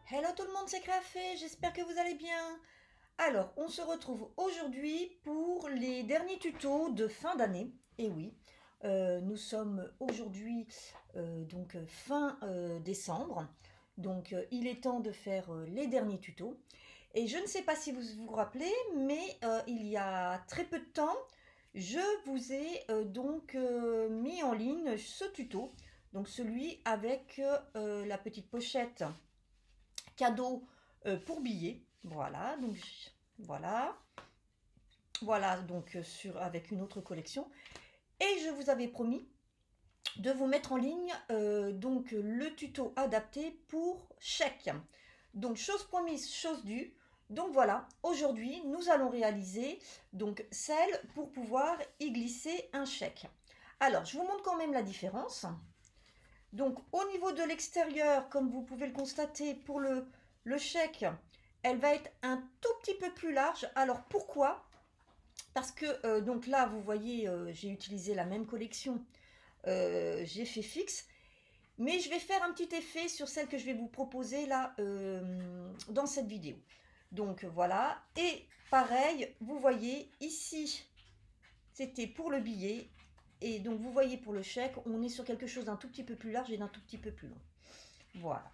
Hello tout le monde, c'est Créafé, j'espère que vous allez bien. Alors, on se retrouve aujourd'hui pour les derniers tutos de fin d'année. Et oui, nous sommes aujourd'hui fin décembre. Donc, il est temps de faire les derniers tutos. Et je ne sais pas si vous vous rappelez, mais il y a très peu de temps, je vous ai mis en ligne ce tuto. Donc, celui avec la petite pochette cadeau pour billets. Voilà, donc voilà. Voilà, donc avec une autre collection. Et je vous avais promis de vous mettre en ligne le tuto adapté pour chèque. Donc chose promise, chose due. Donc voilà, aujourd'hui nous allons réaliser donc celle pour pouvoir y glisser un chèque. Alors je vous montre quand même la différence. Donc au niveau de l'extérieur, comme vous pouvez le constater pour le chèque, elle va être un tout petit peu plus large. Alors pourquoi? Parce que donc là vous voyez j'ai utilisé la même collection, j'ai fait fixe, mais je vais faire un petit effet sur celle que je vais vous proposer là dans cette vidéo. Donc voilà, et pareil, vous voyez ici c'était pour le billet. Et donc vous voyez pour le chèque, on est sur quelque chose d'un tout petit peu plus large et d'un tout petit peu plus long. Voilà.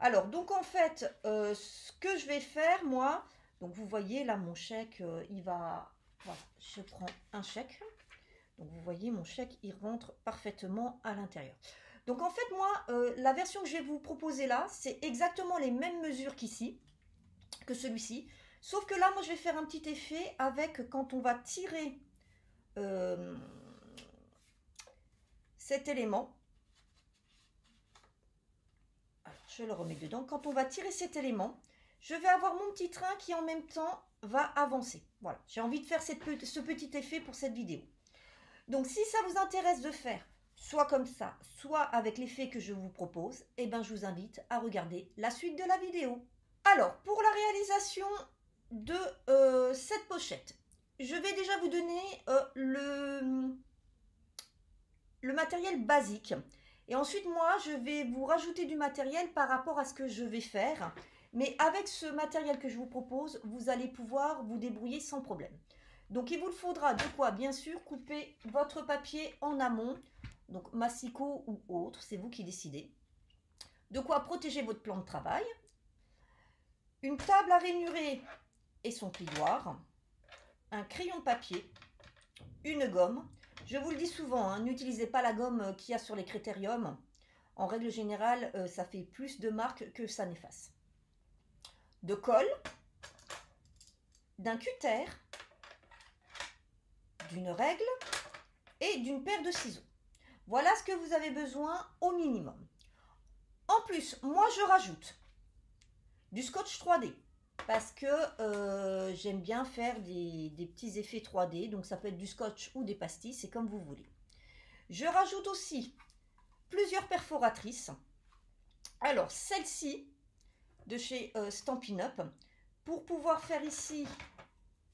Alors donc en fait, ce que je vais faire moi, donc vous voyez là mon chèque, il va, voilà, je prends un chèque. Donc vous voyez mon chèque, il rentre parfaitement à l'intérieur. Donc en fait moi, la version que je vais vous proposer là, c'est exactement les mêmes mesures qu'ici, que celui-ci. Sauf que là, moi je vais faire un petit effet avec quand on va tirer cet élément. Alors, je le remets dedans. Quand on va tirer cet élément, je vais avoir mon petit train qui en même temps va avancer. Voilà, j'ai envie de faire ce petit effet pour cette vidéo. Donc si ça vous intéresse de faire soit comme ça, soit avec l'effet que je vous propose, eh ben, je vous invite à regarder la suite de la vidéo. Alors, pour la réalisation de cette pochette, je vais déjà vous donner le matériel basique. Et ensuite, moi, je vais vous rajouter du matériel par rapport à ce que je vais faire. Mais avec ce matériel que je vous propose, vous allez pouvoir vous débrouiller sans problème. Donc, il vous faudra de quoi, bien sûr, couper votre papier en amont. Donc, massicot ou autre, c'est vous qui décidez. De quoi protéger votre plan de travail. Une table à rainurer et son plioir. Un crayon de papier. Une gomme. Je vous le dis souvent, hein, n'utilisez pas la gomme qu'il y a sur les critériums. En règle générale, ça fait plus de marques que ça n'efface. De colle, d'un cutter, d'une règle et d'une paire de ciseaux. Voilà ce que vous avez besoin au minimum. En plus, moi je rajoute du scotch 3D parce que j'aime bien faire des petits effets 3D. Donc ça peut être du scotch ou des pastilles, c'est comme vous voulez. Je rajoute aussi plusieurs perforatrices. Alors celle-ci de chez Stampin' Up, pour pouvoir faire ici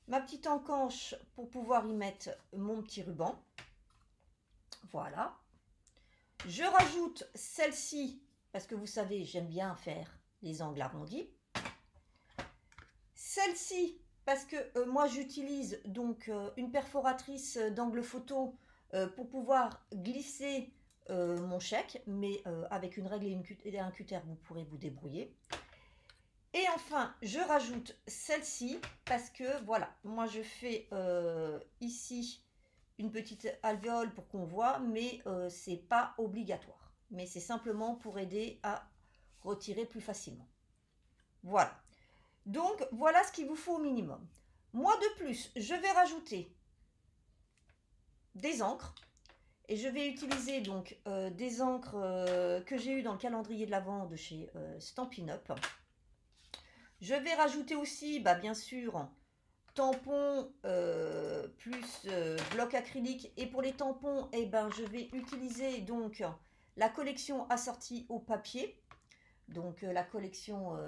ma petite encanche pour pouvoir y mettre mon petit ruban. Voilà. Je rajoute celle-ci parce que vous savez, j'aime bien faire les angles arrondis. Celle-ci parce que moi j'utilise donc une perforatrice d'angle photo pour pouvoir glisser mon chèque, mais avec une règle et un cutter, vous pourrez vous débrouiller. Et enfin, je rajoute celle-ci parce que voilà, moi je fais ici une petite alvéole pour qu'on voit, mais c'est pas obligatoire. Mais c'est simplement pour aider à retirer plus facilement. Voilà. Donc voilà ce qu'il vous faut au minimum. Moi de plus, je vais rajouter des encres. Et je vais utiliser donc des encres que j'ai eues dans le calendrier de l'Avent de chez Stampin' Up. Je vais rajouter aussi, bien sûr, tampons plus bloc acrylique. Et pour les tampons, je vais utiliser donc la collection assortie au papier. Donc la collection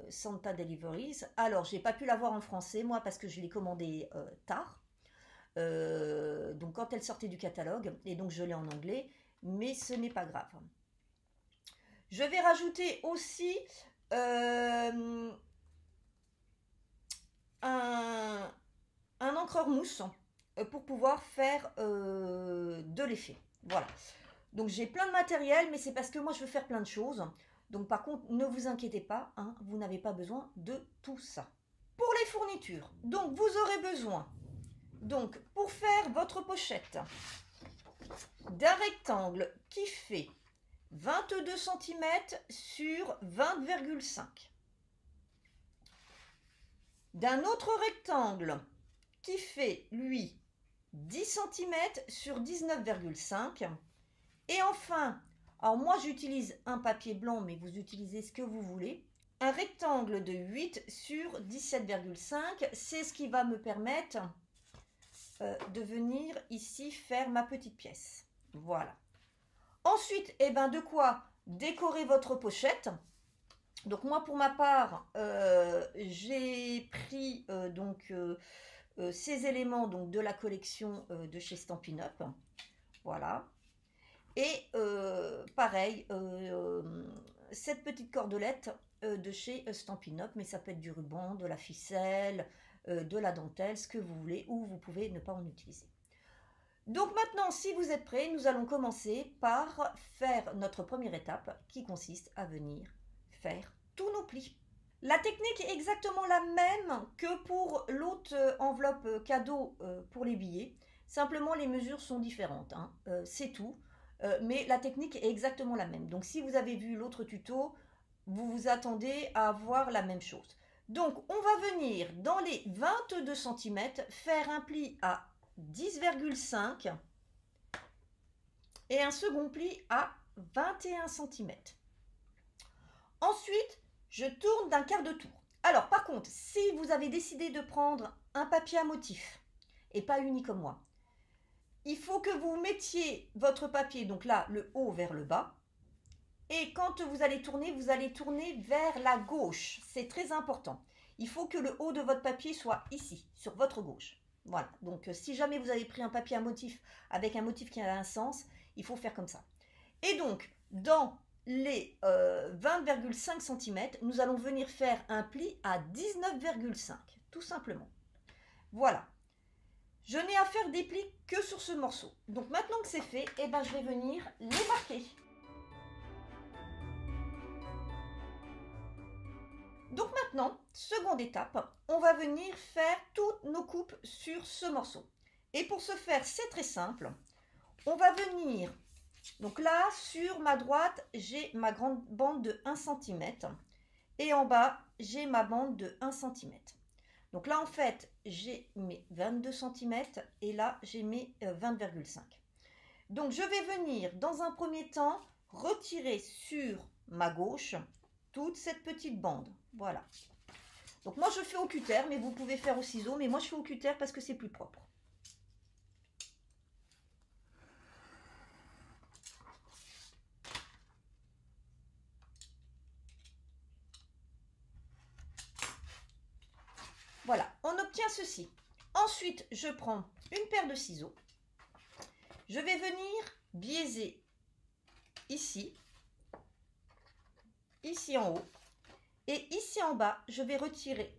Santa Deliveries. Alors, j'ai pas pu l'avoir en français, moi, parce que je l'ai commandé tard. Donc quand elle sortait du catalogue. Et donc, je l'ai en anglais. Mais ce n'est pas grave. Je vais rajouter aussi un encreur mousse pour pouvoir faire de l'effet. Voilà. Donc j'ai plein de matériel, mais c'est parce que moi je veux faire plein de choses. Donc par contre, ne vous inquiétez pas, hein, vous n'avez pas besoin de tout ça. Pour les fournitures, donc vous aurez besoin, donc pour faire votre pochette, d'un rectangle qui fait 22 cm sur 20,5. D'un autre rectangle qui fait, lui, 10 cm sur 19,5. Et enfin, alors moi j'utilise un papier blanc, mais vous utilisez ce que vous voulez. Un rectangle de 8 sur 17,5, c'est ce qui va me permettre de venir ici faire ma petite pièce. Voilà. Ensuite, eh ben, de quoi décorer votre pochette. Donc moi pour ma part, j'ai pris ces éléments donc, de la collection de chez Stampin' Up. Voilà. Et pareil, cette petite cordelette de chez Stampin' Up, mais ça peut être du ruban, de la ficelle, de la dentelle, ce que vous voulez, ou vous pouvez ne pas en utiliser. Donc maintenant, si vous êtes prêts, nous allons commencer par faire notre première étape qui consiste à venir faire tous nos plis. La technique est exactement la même que pour l'autre enveloppe cadeau pour les billets. Simplement, les mesures sont différentes, hein. C'est tout. Mais la technique est exactement la même. Donc si vous avez vu l'autre tuto, vous vous attendez à avoir la même chose. Donc on va venir dans les 22 cm faire un pli à 10,5 et un second pli à 21 cm. Ensuite, je tourne d'un quart de tour. Alors par contre, si vous avez décidé de prendre un papier à motif, et pas uni comme moi, il faut que vous mettiez votre papier, donc là, le haut vers le bas. Et quand vous allez tourner vers la gauche. C'est très important. Il faut que le haut de votre papier soit ici, sur votre gauche. Voilà. Donc, si jamais vous avez pris un papier à motif avec un motif qui a un sens, il faut faire comme ça. Et donc, dans les 20,5 cm, nous allons venir faire un pli à 19,5, tout simplement. Voilà. Je n'ai à faire des plis que sur ce morceau. Donc maintenant que c'est fait, eh ben, je vais venir les marquer. Donc maintenant, seconde étape, on va venir faire toutes nos coupes sur ce morceau. Et pour ce faire, c'est très simple. On va venir, donc là, sur ma droite, j'ai ma grande bande de 1 cm. Et en bas, j'ai ma bande de 1 cm. Donc là, en fait, j'ai mes 22 cm et là, j'ai mes 20,5. Donc, je vais venir, dans un premier temps, retirer sur ma gauche toute cette petite bande. Voilà. Donc, moi, je fais au cutter, mais vous pouvez faire au ciseau. Mais moi, je fais au cutter parce que c'est plus propre. Voilà, on obtient ceci. Ensuite, je prends une paire de ciseaux. Je vais venir biaiser ici en haut. Et ici en bas, je vais retirer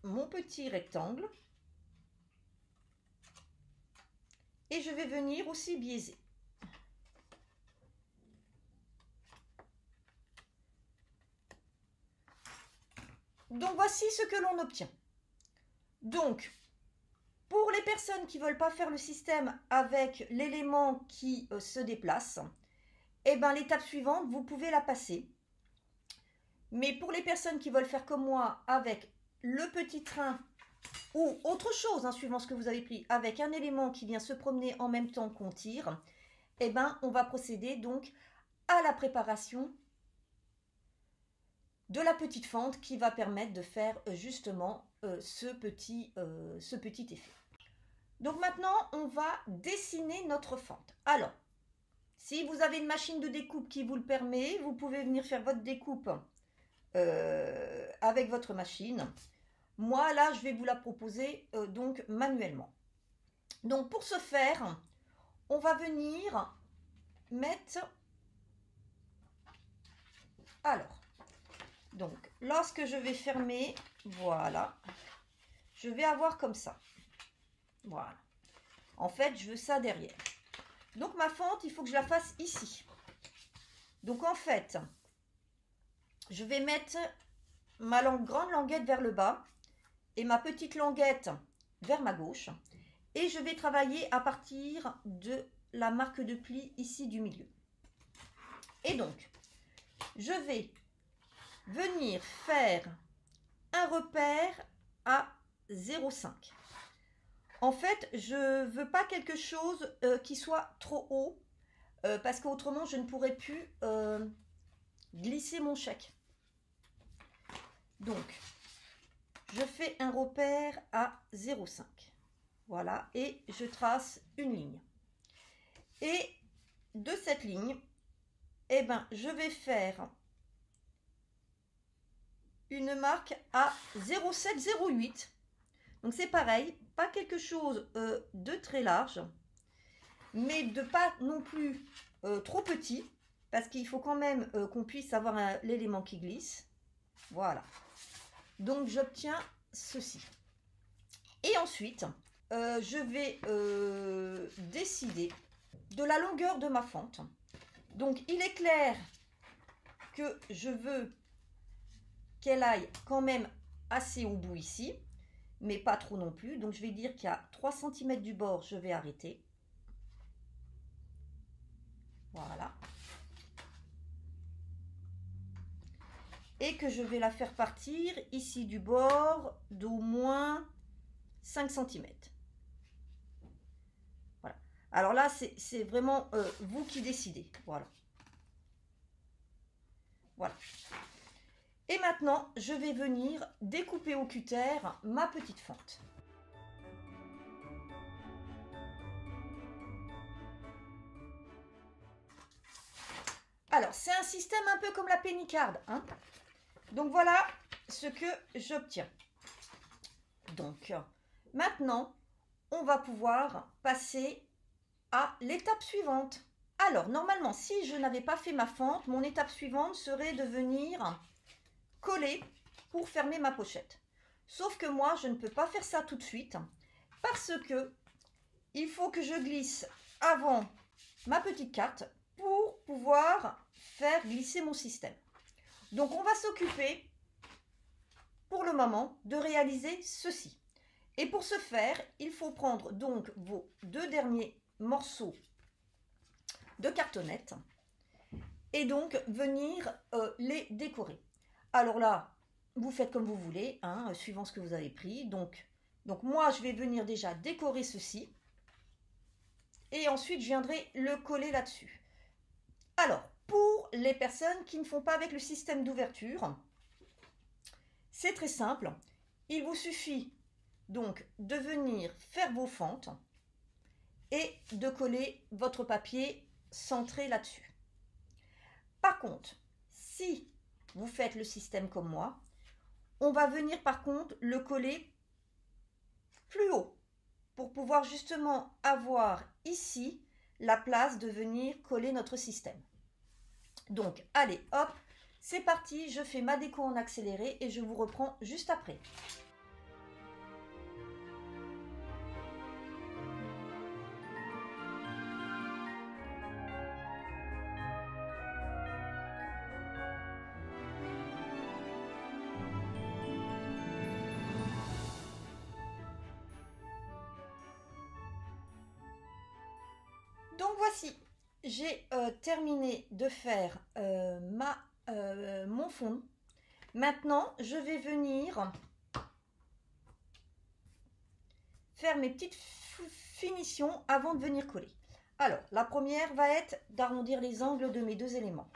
mon petit rectangle. Et je vais venir aussi biaiser. Donc, voici ce que l'on obtient. Donc, pour les personnes qui ne veulent pas faire le système avec l'élément qui se déplace, eh ben, l'étape suivante, vous pouvez la passer. Mais pour les personnes qui veulent faire comme moi avec le petit train ou autre chose, hein, suivant ce que vous avez pris, avec un élément qui vient se promener en même temps qu'on tire, eh ben, on va procéder donc à la préparation de la petite fente qui va permettre de faire justement ce petit effet. Donc maintenant, on va dessiner notre fente. Alors, si vous avez une machine de découpe qui vous le permet, vous pouvez venir faire votre découpe avec votre machine. Moi, là, je vais vous la proposer donc manuellement. Donc, pour ce faire, on va venir mettre... Alors, Donc, lorsque je vais fermer, voilà, je vais avoir comme ça. Voilà. En fait, je veux ça derrière. Donc, ma fente, il faut que je la fasse ici. Donc, en fait, je vais mettre ma grande languette vers le bas et ma petite languette vers ma gauche. Et je vais travailler à partir de la marque de pli ici du milieu. Et donc, je vais venir faire un repère à 0,5. En fait, je ne veux pas quelque chose qui soit trop haut parce qu'autrement, je ne pourrais plus glisser mon chèque. Donc, je fais un repère à 0,5. Voilà, et je trace une ligne. Et de cette ligne, eh ben, je vais faire une marque à 0,708. Donc c'est pareil, pas quelque chose de très large, mais de pas non plus trop petit, parce qu'il faut quand même qu'on puisse avoir l'élément qui glisse. Voilà. Donc j'obtiens ceci. Et ensuite, je vais décider de la longueur de ma fente. Donc il est clair que je veux qu'elle aille quand même assez au bout ici, mais pas trop non plus. Donc je vais dire qu'il y a 3 cm du bord, je vais arrêter. Voilà. Et que je vais la faire partir ici du bord d'au moins 5 cm. Voilà. Alors là, c'est vraiment vous qui décidez. Voilà. Voilà. Et maintenant, je vais venir découper au cutter ma petite fente. Alors, c'est un système un peu comme la penny card, hein. Donc, voilà ce que j'obtiens. Donc, maintenant, on va pouvoir passer à l'étape suivante. Alors, normalement, si je n'avais pas fait ma fente, mon étape suivante serait de venir coller pour fermer ma pochette. Sauf que moi, je ne peux pas faire ça tout de suite parce que il faut que je glisse avant ma petite carte pour pouvoir faire glisser mon système. Donc, on va s'occuper pour le moment de réaliser ceci. Et pour ce faire, il faut prendre donc vos 2 derniers morceaux de cartonnette et donc venir les décorer. Alors là, vous faites comme vous voulez, hein, suivant ce que vous avez pris. Donc moi, je vais venir déjà décorer ceci. Et ensuite, je viendrai le coller là-dessus. Alors, pour les personnes qui ne font pas avec le système d'ouverture, c'est très simple. Il vous suffit donc de venir faire vos fentes et de coller votre papier centré là-dessus. Par contre, si vous faites le système comme moi, on va venir par contre le coller plus haut pour pouvoir justement avoir ici la place de venir coller notre système. Donc, allez, hop, c'est parti, je fais ma déco en accéléré et je vous reprends juste après. Donc voici, j'ai terminé de faire mon fond. Maintenant, je vais venir faire mes petites finitions avant de venir coller. Alors, la première va être d'arrondir les angles de mes 2 éléments.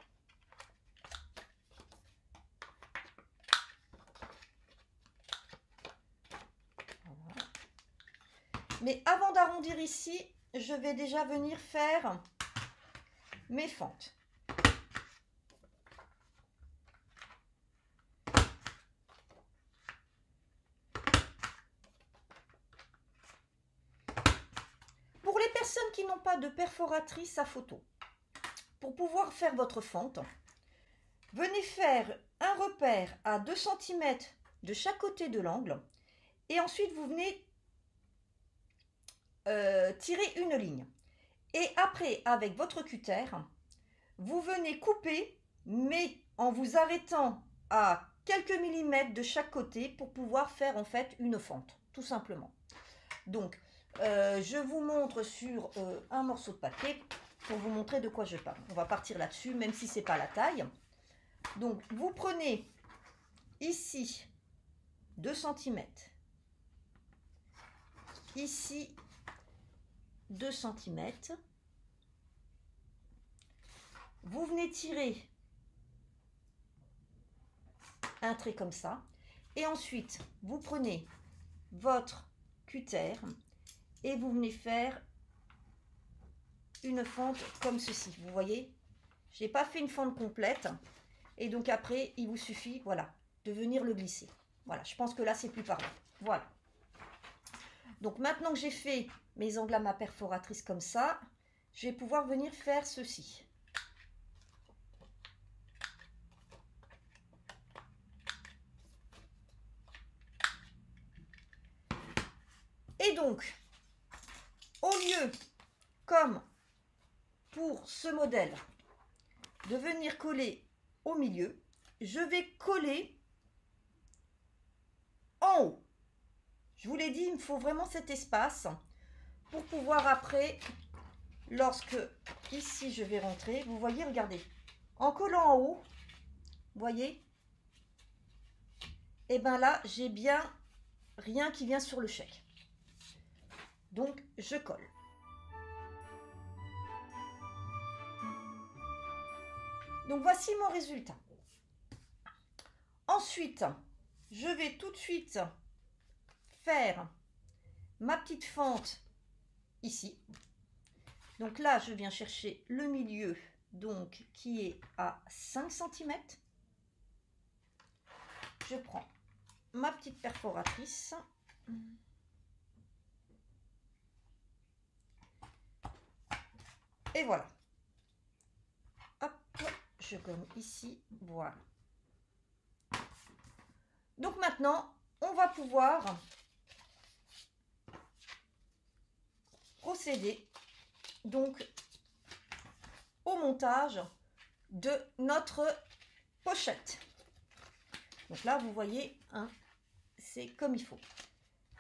Voilà. Mais avant d'arrondir ici, je vais déjà venir faire mes fentes. Pour les personnes qui n'ont pas de perforatrice à photo, pour pouvoir faire votre fente, venez faire un repère à 2 cm de chaque côté de l'angle et ensuite vous venez tirer une ligne. Et après, avec votre cutter, vous venez couper, mais en vous arrêtant à quelques millimètres de chaque côté pour pouvoir faire en fait une fente, tout simplement. Donc, je vous montre sur un morceau de papier pour vous montrer de quoi je parle. On va partir là-dessus, même si c'est pas la taille. Donc, vous prenez ici 2 cm, ici 2 cm. Vous venez tirer un trait comme ça. Et ensuite, vous prenez votre cutter et vous venez faire une fente comme ceci. Vous voyez, je n'ai pas fait une fente complète. Et donc après, il vous suffit, voilà, de venir le glisser. Voilà, je pense que là, c'est plus parlant. Voilà. Donc maintenant que j'ai fait mes angles à ma perforatrice comme ça, je vais pouvoir venir faire ceci. Et donc, au lieu, comme pour ce modèle, de venir coller au milieu, je vais coller en haut. Je vous l'ai dit, il me faut vraiment cet espace pour pouvoir après, lorsque ici je vais rentrer, vous voyez, regardez, en collant en haut, vous voyez, et bien là, j'ai bien rien qui vient sur le chèque. Donc, je colle. Donc, voici mon résultat. Ensuite, je vais tout de suite faire ma petite fente ici. Donc là, je viens chercher le milieu, donc qui est à 5 cm. Je prends ma petite perforatrice. Et voilà. Hop, je gomme ici. Voilà. Donc maintenant, on va pouvoir procéder donc au montage de notre pochette. Donc là, vous voyez, hein, c'est comme il faut.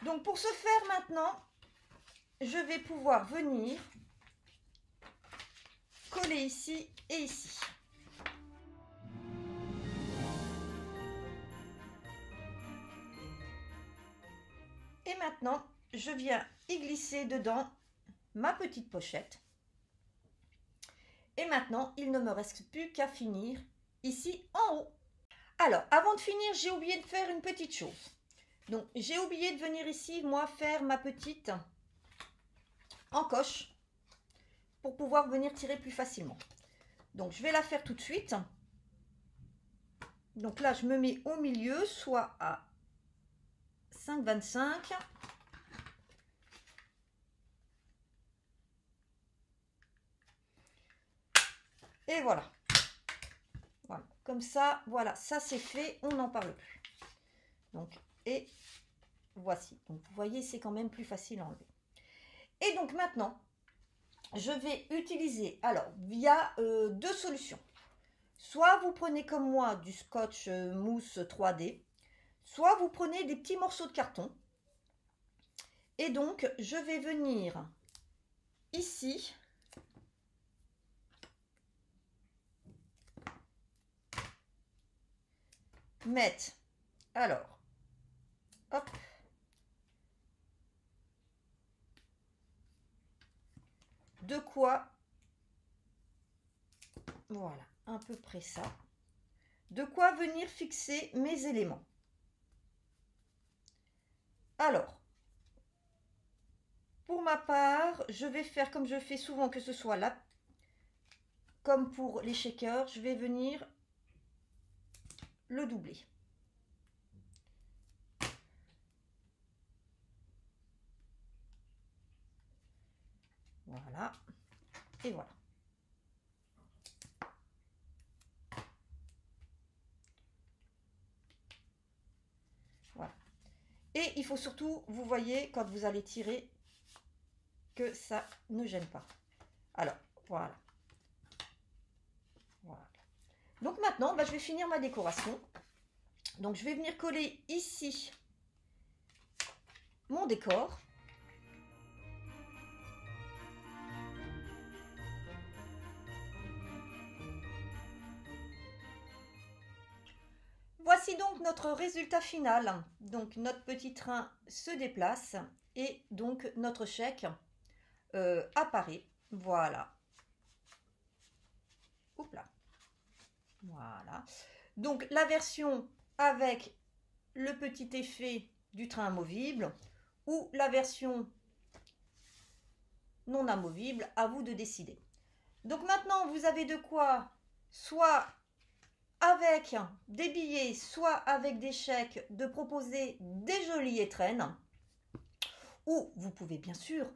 Donc pour ce faire maintenant, je vais pouvoir venir coller ici et ici. Et maintenant, je viens y glisser dedans ma petite pochette. Et maintenant, il ne me reste plus qu'à finir ici en haut. Alors, avant de finir, j'ai oublié de faire une petite chose. Donc, j'ai oublié de venir ici, moi, faire ma petite encoche pour pouvoir venir tirer plus facilement. Donc, je vais la faire tout de suite. Donc là, je me mets au milieu, soit à 5,25. Et voilà. Voilà. Comme ça, voilà, ça c'est fait, on n'en parle plus. Donc, et voici. Donc, vous voyez, c'est quand même plus facile à enlever. Et donc maintenant, je vais utiliser, alors, via deux solutions. Soit vous prenez comme moi du scotch mousse 3D, soit vous prenez des petits morceaux de carton. Et donc, je vais venir ici mettre, alors, hop, de quoi, voilà, à peu près ça, de quoi venir fixer mes éléments. Alors, pour ma part, je vais faire comme je fais souvent, que ce soit là, comme pour les shakers, je vais venir le doubler. Voilà, et voilà. Et il faut surtout, vous voyez, quand vous allez tirer, que ça ne gêne pas. Alors, voilà. Voilà. Donc maintenant, je vais finir ma décoration. Donc je vais venir coller ici mon décor. Voici donc notre résultat final. Donc notre petit train se déplace et donc notre chèque apparaît. Voilà. Oups là. Voilà. Donc la version avec le petit effet du train amovible ou la version non amovible, à vous de décider. Donc maintenant vous avez de quoi, soit avec des billets, soit avec des chèques, de proposer des jolies étrennes. Ou vous pouvez bien sûr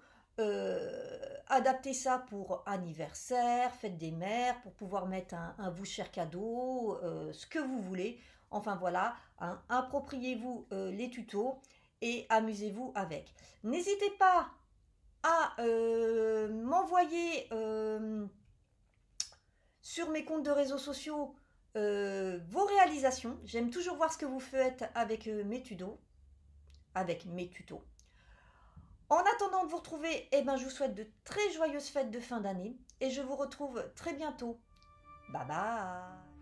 adapter ça pour anniversaire, fête des mères, pour pouvoir mettre un vous cher cadeau, ce que vous voulez. Enfin voilà, hein, appropriez-vous les tutos et amusez-vous avec. N'hésitez pas à m'envoyer sur mes comptes de réseaux sociaux vos réalisations. J'aime toujours voir ce que vous faites avec mes tutos. En attendant de vous retrouver, je vous souhaite de très joyeuses fêtes de fin d'année et je vous retrouve très bientôt. Bye bye.